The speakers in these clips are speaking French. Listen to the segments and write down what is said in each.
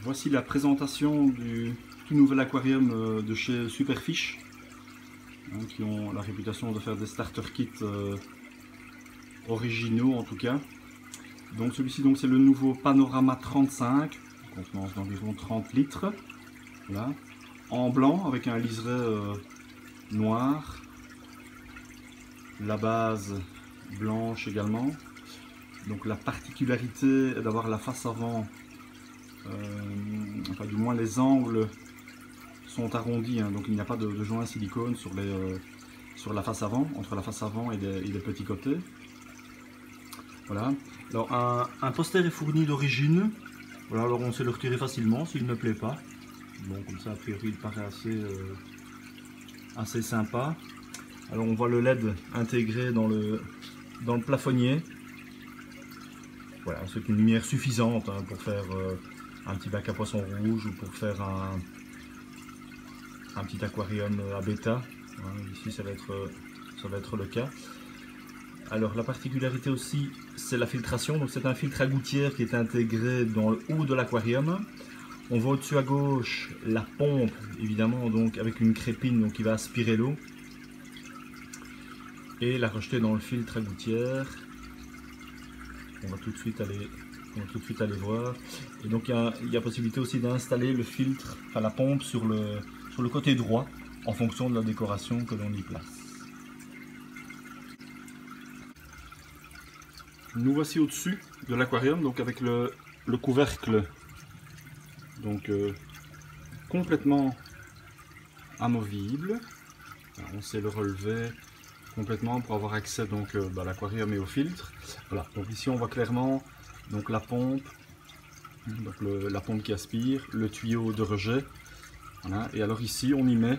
Voici la présentation du tout nouvel aquarium de chez Superfish, qui ont la réputation de faire des starter kits originaux en tout cas. Donc celui-ci c'est le nouveau Panorama 35, contenance d'environ 30 litres, voilà, en blanc avec un liseré noir, la base blanche également. Donc la particularité est d'avoir la face avant, enfin du moins les angles sont arrondis, donc il n'y a pas de joint silicone sur la face avant, entre la face avant et les petits côtés. Voilà. Alors un poster est fourni d'origine. Voilà, alors on sait le retirer facilement s'il ne plaît pas. Bon, comme ça a priori il paraît assez sympa. Alors on voit le LED intégré dans le plafonnier. Voilà, c'est une lumière suffisante pour faire un petit bac à poissons rouge ou pour faire un petit aquarium à bêta. Ici ça va être le cas. Alors la particularité aussi, c'est la filtration. Donc c'est un filtre à gouttière qui est intégré dans le haut de l'aquarium. On voit au-dessus à gauche la pompe, évidemment, donc avec une crépine donc qui va aspirer l'eau et la rejeter dans le filtre à gouttière. On va tout de suite aller voir. Et donc il y a possibilité aussi d'installer le filtre, enfin la pompe sur le côté droit en fonction de la décoration que l'on y place. Nous voici au-dessus de l'aquarium, donc avec le couvercle donc complètement amovible. Alors, on sait le relever complètement pour avoir accès donc à l'aquarium et au filtre. Voilà, donc ici on voit clairement donc la pompe, donc la pompe qui aspire, le tuyau de rejet. Voilà, et alors ici on y met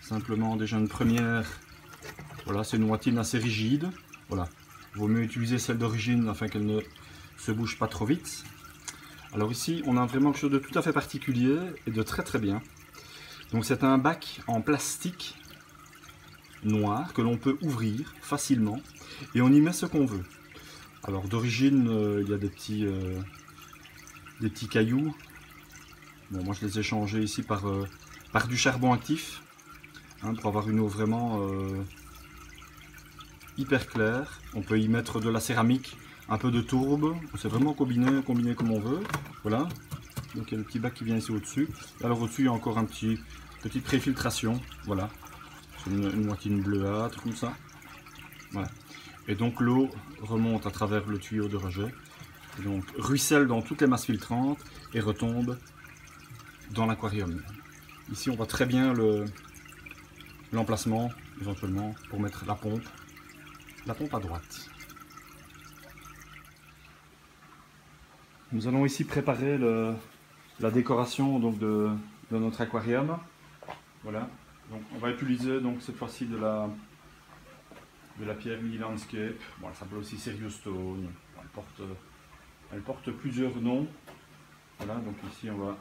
simplement déjà une première. Voilà, c'est une moitié assez rigide. Voilà, vaut mieux utiliser celle d'origine afin qu'elle ne se bouge pas trop vite. Alors ici on a vraiment quelque chose de tout à fait particulier et de très bien. Donc c'est un bac en plastique noir que l'on peut ouvrir facilement et on y met ce qu'on veut. Alors d'origine il y a des petits cailloux. Bon, moi je les ai changés ici par du charbon actif, pour avoir une eau vraiment hyper claire. On peut y mettre de la céramique, un peu de tourbe, c'est vraiment combiné comme on veut. Voilà, donc il y a le petit bac qui vient ici au-dessus. Alors au-dessus il y a encore petite préfiltration, voilà, c'est une moitié bleuâtre comme ça. Voilà, et donc l'eau remonte à travers le tuyau de rejet, et donc ruisselle dans toutes les masses filtrantes et retombe dans l'aquarium. Ici on voit très bien l'emplacement éventuellement pour mettre la pompe à droite. Nous allons ici préparer la décoration donc de notre aquarium. Voilà, donc on va utiliser donc cette fois-ci de la pierre Mini Landscape. Bon, elle s'appelle aussi Serious Stone. Elle porte plusieurs noms. Voilà, donc ici on va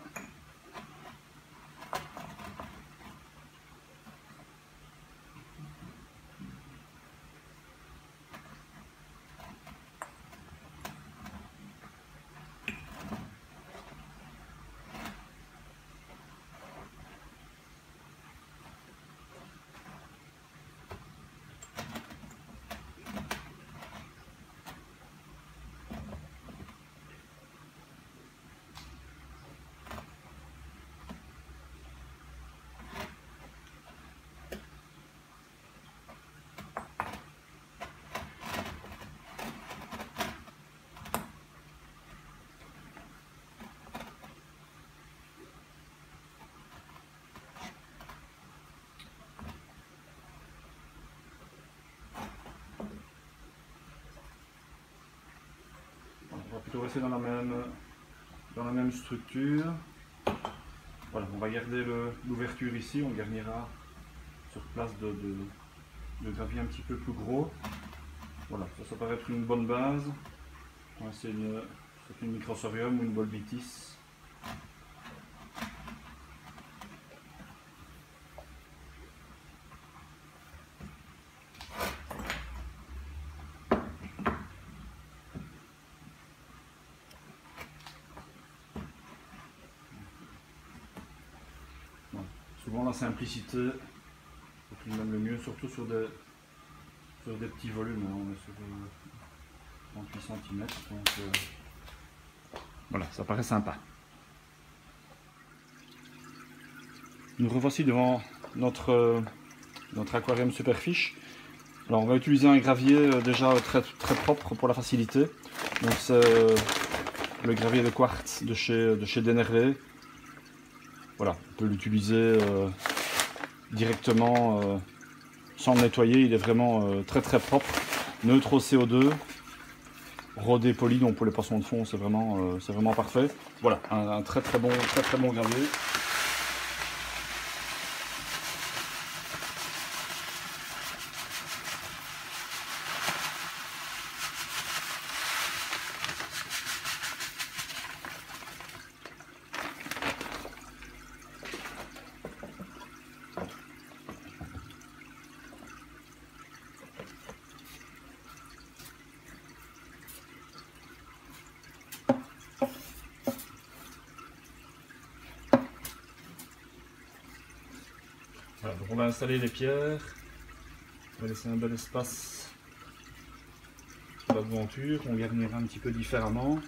plutôt rester dans la même structure. Voilà, on va garder l'ouverture ici, on garnira sur place de gravier un petit peu plus gros. Voilà, ça paraît être une bonne base. C'est une microsorium ou une bolbitis. souvent la simplicité, c'est tout de même le mieux, surtout sur des petits volumes. Hein. On est sur 38 cm, donc voilà, ça paraît sympa. Nous revoici devant notre aquarium Superfish. Alors on va utiliser un gravier déjà très propre pour la facilité. Donc c'est le gravier de quartz de chez Dennervé. Voilà, on peut l'utiliser directement sans le nettoyer. Il est vraiment très propre, neutre au CO2, rodé poli, donc pour les poissons de fond c'est vraiment parfait. Voilà, un très bon gravier. Voilà, donc on va installer les pierres, on va laisser un bel espace pour la devanture, on garnira un petit peu différemment.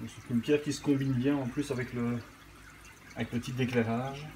C'est une pierre qui se combine bien en plus avec le type d'éclairage.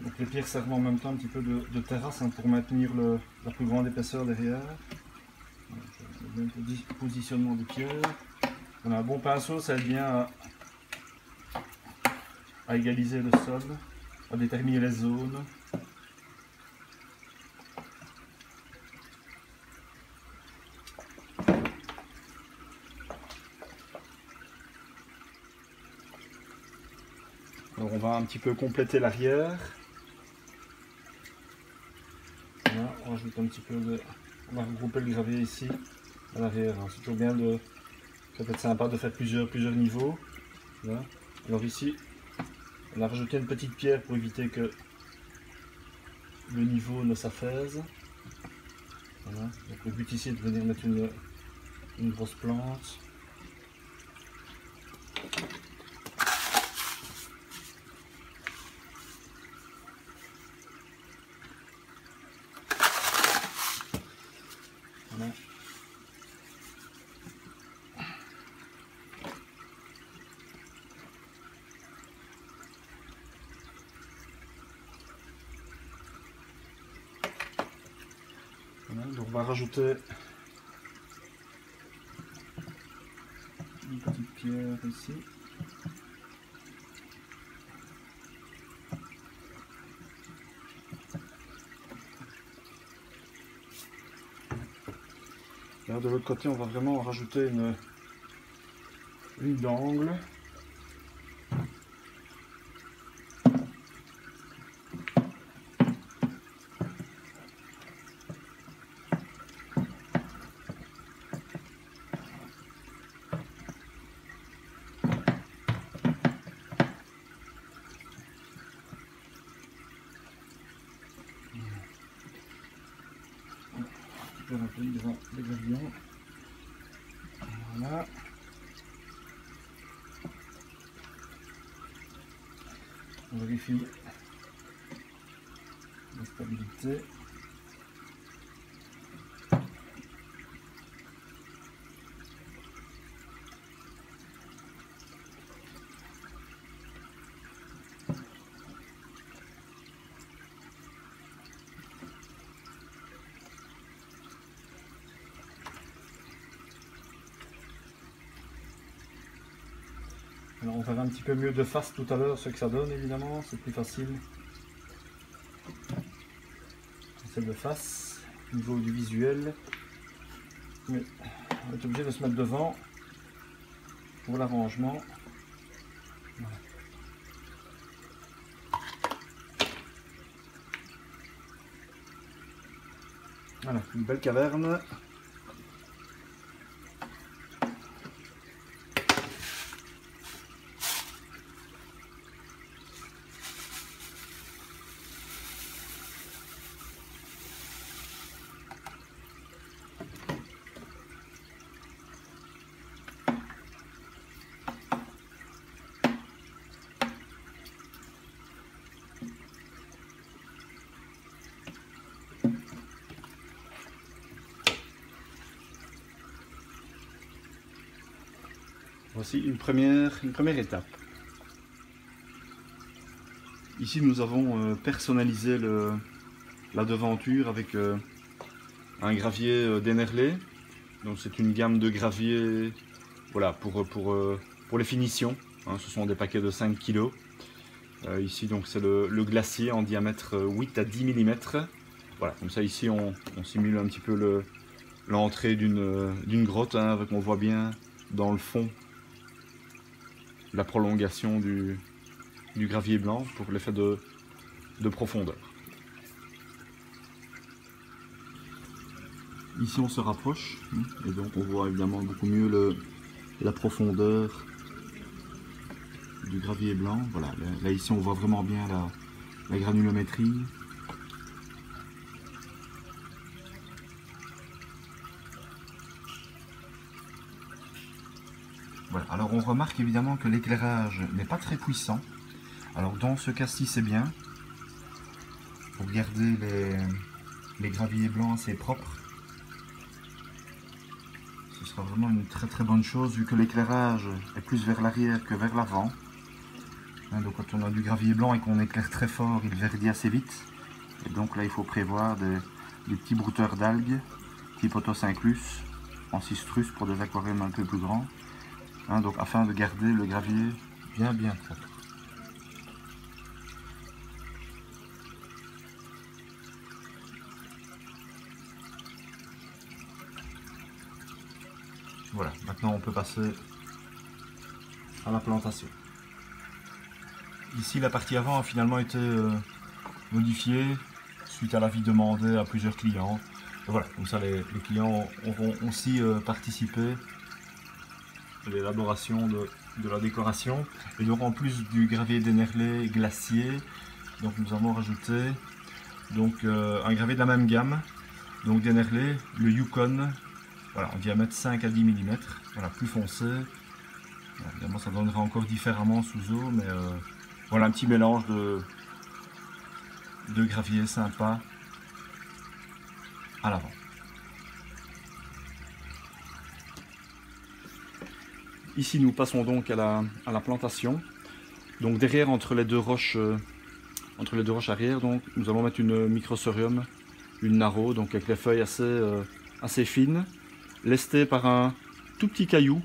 Donc les pierres servent en même temps un petit peu de terrasse hein, pour maintenir la plus grande épaisseur derrière. Le bien positionnement des pierres. On a un bon pinceau, ça aide bien à égaliser le sol, à déterminer les zones. Alors on va un petit peu compléter l'arrière. Voilà, on rajoute un petit peu de... On va regrouper le gravier ici, à l'arrière. C'est toujours bien de... Ça peut être sympa de faire plusieurs niveaux. Voilà. Alors ici, on a rajouté une petite pierre pour éviter que le niveau ne s'affaisse. Voilà. Donc le but ici est de venir mettre une grosse plante. Voilà. Voilà, donc on va rajouter une petite pierre ici. Là, de l'autre côté, on va vraiment rajouter une d'angle. Devant les gravillons. Voilà. On vérifie la stabilité. Alors on verra un petit peu mieux de face tout à l'heure ce que ça donne, évidemment, c'est plus facile. C'est de face, au niveau du visuel. Mais on est obligé de se mettre devant pour l'arrangement. Voilà. Voilà, une belle caverne. Voici une première étape. Ici nous avons personnalisé la devanture avec un gravier Dennerley. Donc c'est une gamme de graviers, voilà, pour les finitions. Hein, ce sont des paquets de 5 kg. Ici donc c'est le glacier en diamètre 8 à 10 mm. Voilà, comme ça ici on simule un petit peu l'entrée d'une grotte, hein, avec, on voit bien dans le fond la prolongation du gravier blanc pour l'effet de profondeur. Ici on se rapproche et donc on voit évidemment beaucoup mieux la profondeur du gravier blanc. Voilà, là ici on voit vraiment bien la granulométrie. Voilà. Alors on remarque évidemment que l'éclairage n'est pas très puissant. Alors dans ce cas-ci c'est bien, pour garder les graviers blancs assez propres. Ce sera vraiment une très bonne chose vu que l'éclairage est plus vers l'arrière que vers l'avant. Hein, donc quand on a du gravier blanc et qu'on éclaire très fort, il verdit assez vite. Et donc là il faut prévoir des petits brouteurs d'algues, type Otocinclus, en cistrus pour des aquariums un peu plus grands. Hein, donc afin de garder le gravier bien propre. Voilà, maintenant on peut passer à la plantation. Ici la partie avant a finalement été modifiée suite à l'avis demandé à plusieurs clients. Et voilà, comme ça les clients auront aussi participé à l'élaboration de la décoration. Et donc en plus du gravier Dennerley glacier, donc nous avons rajouté donc, un gravier de la même gamme, donc Dennerley, le Yukon, voilà, en diamètre 5 à 10 mm, voilà, plus foncé. Voilà, évidemment ça donnera encore différemment sous eau, mais voilà un petit mélange de gravier sympa à l'avant. Ici nous passons donc à la plantation. Donc derrière, entre les deux roches arrière, donc nous allons mettre une microsorium, une narrow, donc avec les feuilles assez fines, lestées par un tout petit caillou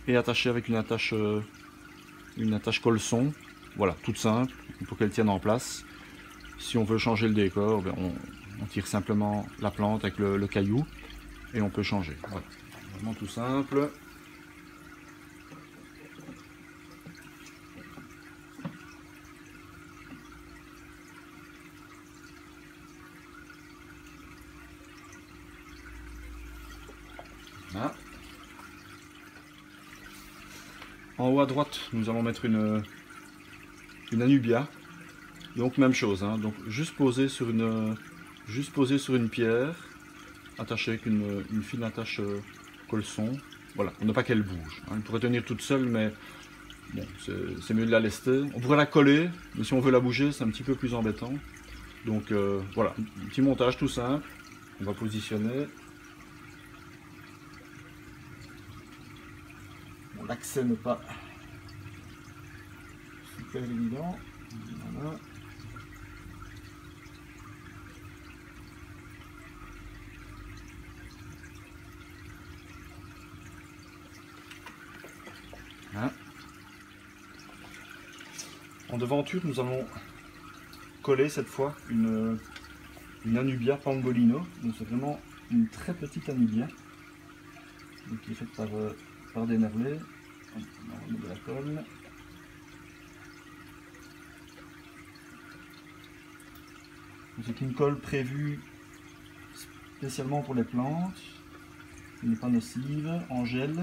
et attachées avec une attache colson. Voilà, toute simple pour qu'elle tienne en place. Si on veut changer le décor, on tire simplement la plante avec le caillou et on peut changer. Voilà, vraiment tout simple. Voilà. En haut à droite, nous allons mettre une Anubia. Donc même chose, hein. Donc juste posé sur une pierre, attachée avec une fine attache colson. Voilà, pour ne pas qu'elle bouge. Hein. Elle pourrait tenir toute seule, mais bon, c'est mieux de la lester. On pourrait la coller, mais si on veut la bouger, c'est un petit peu plus embêtant. Donc voilà, un petit montage tout simple. On va positionner. Bon, l'accès n'est pas super évident. Voilà. Voilà. En devanture, nous allons coller cette fois une Anubia Pangolino. Donc c'est vraiment une très petite Anubia, donc qui est faite par des merlets. On va remettre de la colle. C'est une colle prévue spécialement pour les plantes, qui n'est pas nocive, en gel.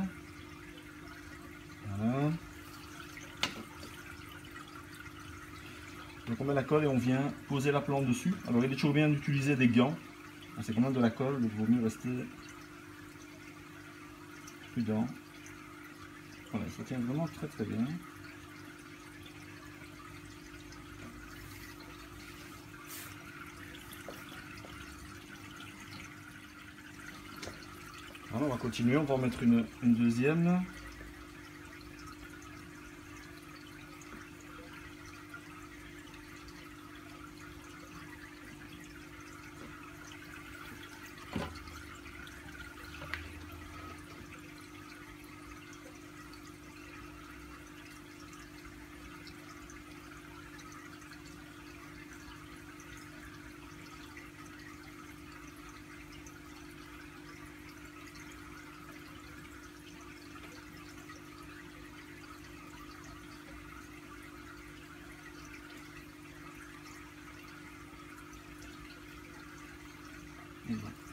Voilà. Donc on met la colle et on vient poser la plante dessus. Alors il est toujours bien d'utiliser des gants. C'est quand même de la colle, donc il vaut mieux rester prudent. Voilà, ça tient vraiment très très bien. Alors on va continuer, on va en mettre une deuxième.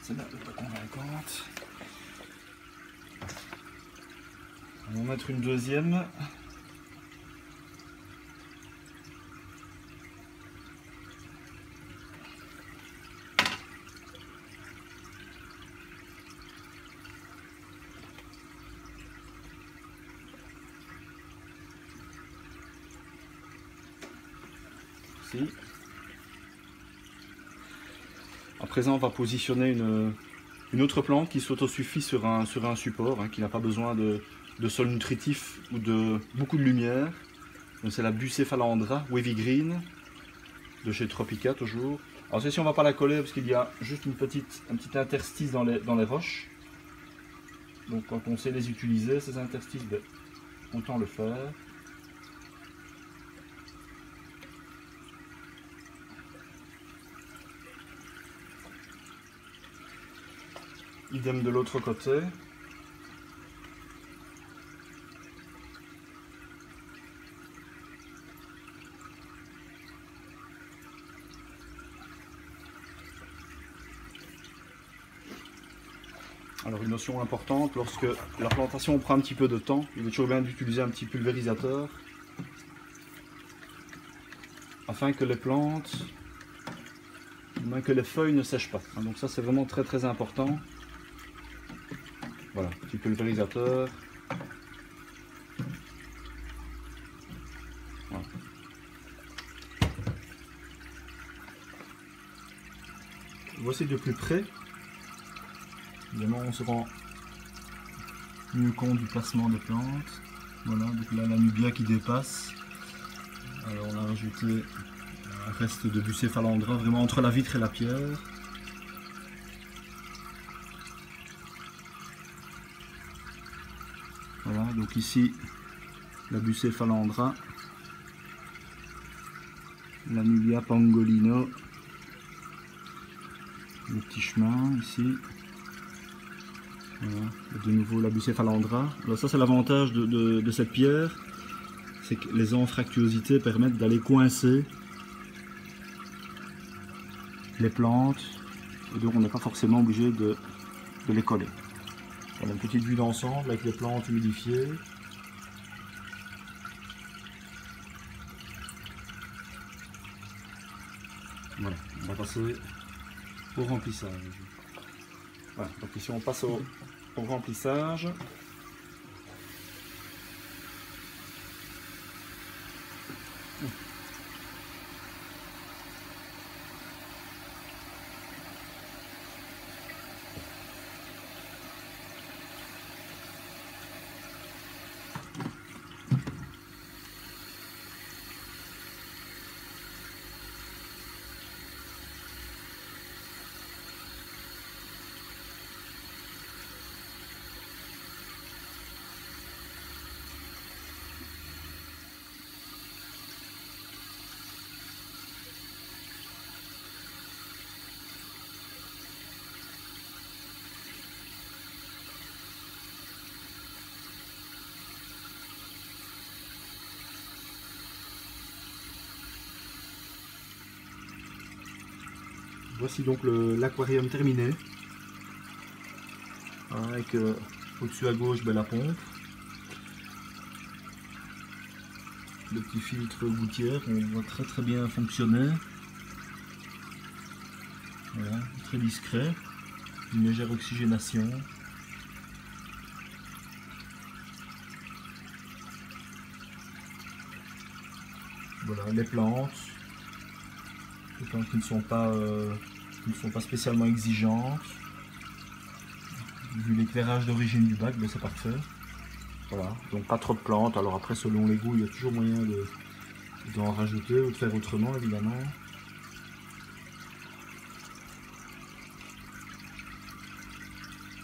Celle-là n'est pas convaincante. On va en mettre une deuxième. Ici. À présent, on va positionner une autre plante qui s'autosuffit sur un support, qui n'a pas besoin de sol nutritif ou de beaucoup de lumière. C'est la Bucephalandra Wavy Green de chez Tropica toujours. Alors celle-ci on ne va pas la coller parce qu'il y a juste un petit interstice dans les roches. Donc quand on sait les utiliser, ces interstices, autant le faire. Idem de l'autre côté. Alors une notion importante, lorsque la plantation prend un petit peu de temps, il est toujours bien d'utiliser un petit pulvérisateur afin que les plantes, que les feuilles ne sèchent pas. Donc ça c'est vraiment très très important. Voilà, petit pulvérisateur. Voilà. Voici de plus près. Évidemment, on se rend mieux compte du placement des plantes. Voilà, donc là, la Nubia qui dépasse. Alors, on a rajouté un reste de Bucephalandra vraiment entre la vitre et la pierre. Voilà, donc ici, la Bucephalandra, la Nubia Pangolino, le petit chemin ici. Voilà, de nouveau la Bucephalandra. Alors ça c'est l'avantage de cette pierre, c'est que les anfractuosités permettent d'aller coincer les plantes et donc on n'est pas forcément obligé de les coller. Voilà une petite vue d'ensemble avec les plantes humidifiées. Voilà, on va passer au remplissage. Voilà, donc ici on passe au remplissage. Voici donc l'aquarium terminé. Avec au-dessus à gauche la pompe. Le petit filtre gouttière, on voit très bien fonctionner. Voilà, très discret. Une légère oxygénation. Voilà, les plantes qui ne sont pas spécialement exigeantes. Vu l'éclairage d'origine du bac, c'est parfait. Voilà, donc pas trop de plantes. Alors après, selon les goûts, il y a toujours moyen d'en rajouter ou de faire autrement, évidemment.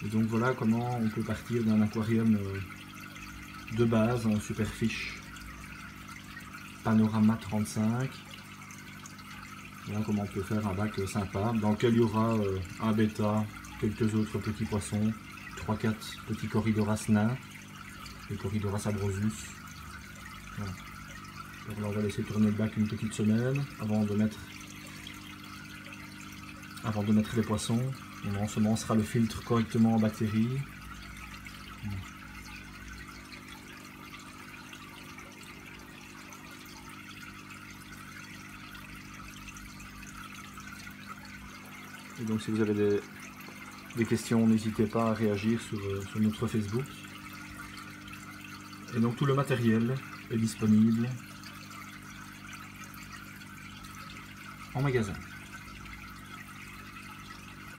Et donc voilà comment on peut partir d'un aquarium de base en Superfish Panorama 35. Voilà comment on peut faire un bac sympa, dans lequel il y aura un bêta, quelques autres petits poissons, 3-4 petits Corydoras nains, les Corydoras abrosus. Voilà. Donc là, on va laisser tourner le bac une petite semaine avant de mettre les poissons. On ensemencera le filtre correctement en bactéries. Et donc si vous avez des questions, n'hésitez pas à réagir sur notre Facebook. Et donc tout le matériel est disponible en magasin.